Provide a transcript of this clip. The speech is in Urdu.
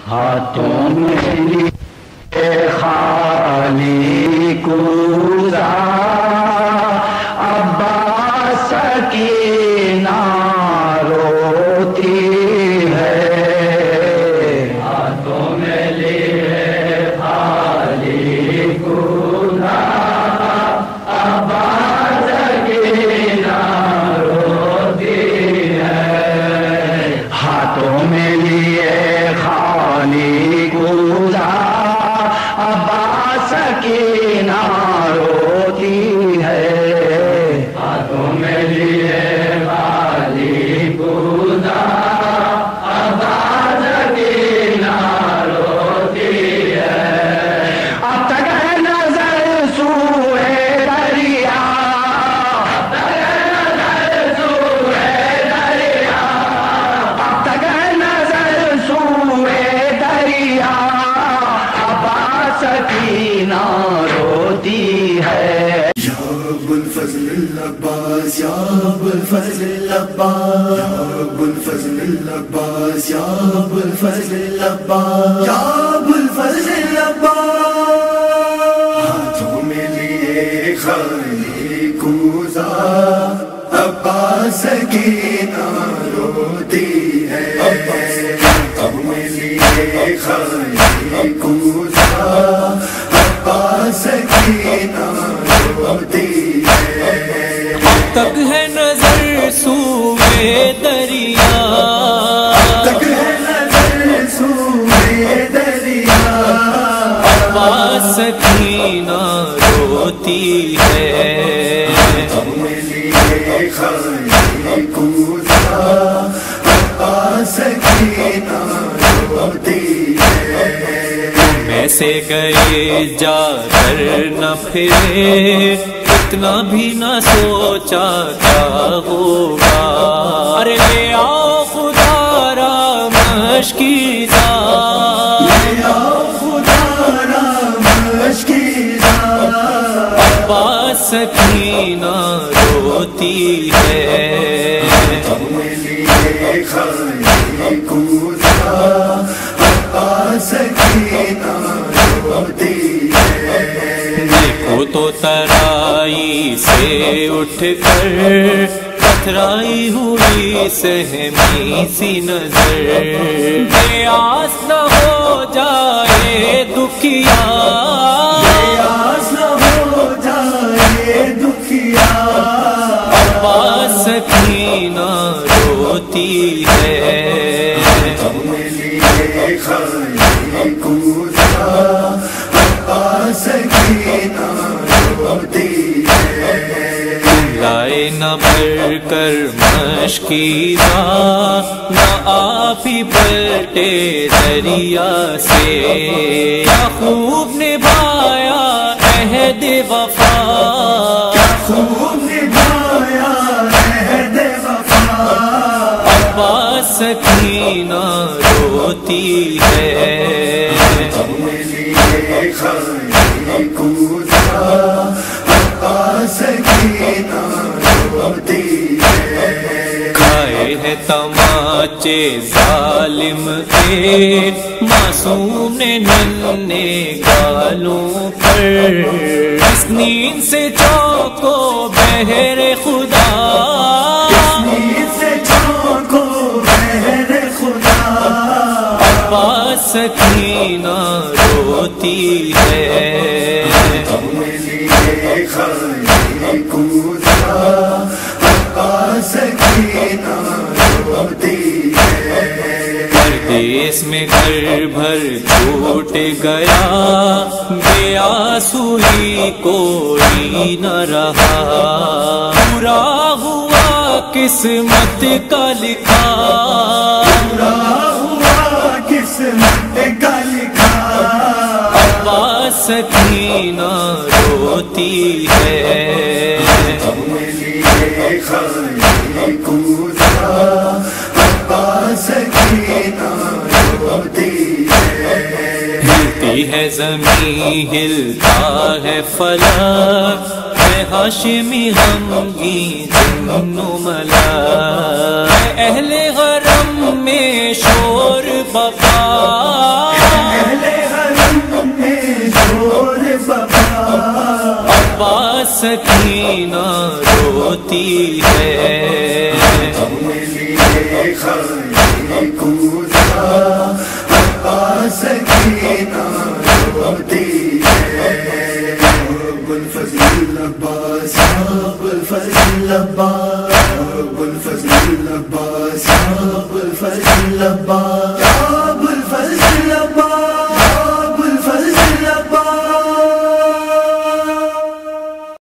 ہاتھوں میں لیے خالی کوزہ عباس سکینہ روتی ہے، ہاتھوں میں لیے خالی کوزہ عباس سکینہ روتی ہے، ہاتھوں میں لیے خالی کوزہ عباس سکینہ روتی ہے، ہاتھوں میں لیے خالی کوزہ عباس سکینہ روتی ہے، اب تک ہے نظر سوئے دریا، اب تک ہے نظر سوئے دریا، اب تک ہے نظر سوئے دریا، عباس سکینہ روتی ہے۔ یا ابوالفضل العباس، یا ابوالفضل العباس، یا ابوالفضل العباس، یا ابوالفضل العباس، یا ابوالفضل العباس، ہاتھوں میں لیے خالی کوزہ عباس سکینہ روتی ہے، ہاتھوں میں لیے خالی کوزہ عباس سکینہ روتی ہے، تک ہے نظر سوئے دریا، تک ہے نظر سوئے دریا، عباس سکینہ روتی ہے، ہاتھوں میں لیے خالی کوزہ عباس سکینہ روتی ہے، میں سے گئے جا کر نہ پھرے، اتنا بھی نہ سوچا کیا ہوگا، ارے لے آؤ خدا را مشکیزہ، لے آؤ خدا را مشکیزہ، عباس سکینہ روتی ہے، ہاتھوں میں لیے خالی کوزہ عباس سکینہ روتی ہے، دیکھو تو ترائی سے اٹھ کر پتھرائی ہوئی سہمی سی نظر، بے آس نہ ہو جائے دکھیا، آس نہ ہو جائے دکھیا، عباس سکینہ روتی ہے، ہاتھوں میں لیے خالی کوزہ عباس سکینہ روتی ہے، لائے نہ بھر کر مشکیزہ، نہ آپ ہی پلٹے دریا سے، کیا خوب نبھایا عہد وفا، خوب نبھایا عہد وفا، عباس سکینہ روتی ہے، ہاتھوں میں لیے خالی کوزہ عباس سکینہ روتی ہے، کھائے ہیں تماچے ظالم کے معصوم نے ننھے گالوں پر، اس نیند سے چونکو بہر خدا، نیند سے چونکو بہر خدا، عباس سکینہ روتی ہے، ہاتھوں میں لیے خالی کوزہ عباس سکینہ روتی ہے، پردیس میں گھر بھر چھوٹ گیا، بے آسوئی کوئی نہ رہا، پورا ہوا قسمت کا لکھا، پورا ہوا قسمت کا لکھا، عباس سکینہ روتی ہے، ہاتھوں میں لیے خالی کوزہ عباس سکینہ روتی ہے، ہلتی ہے زمین ہلتا ہے فلک، ہے ہاشمی غمگین جن و ملک، اہل حرم میں شور بپا، سکینہ روتی ہے اپنے لیے خالی کوزا عباس سکینہ روتی ہے ابو الفضل عباس ابو الفضل عباس ابو الفضل عباس ابو الفضل عباس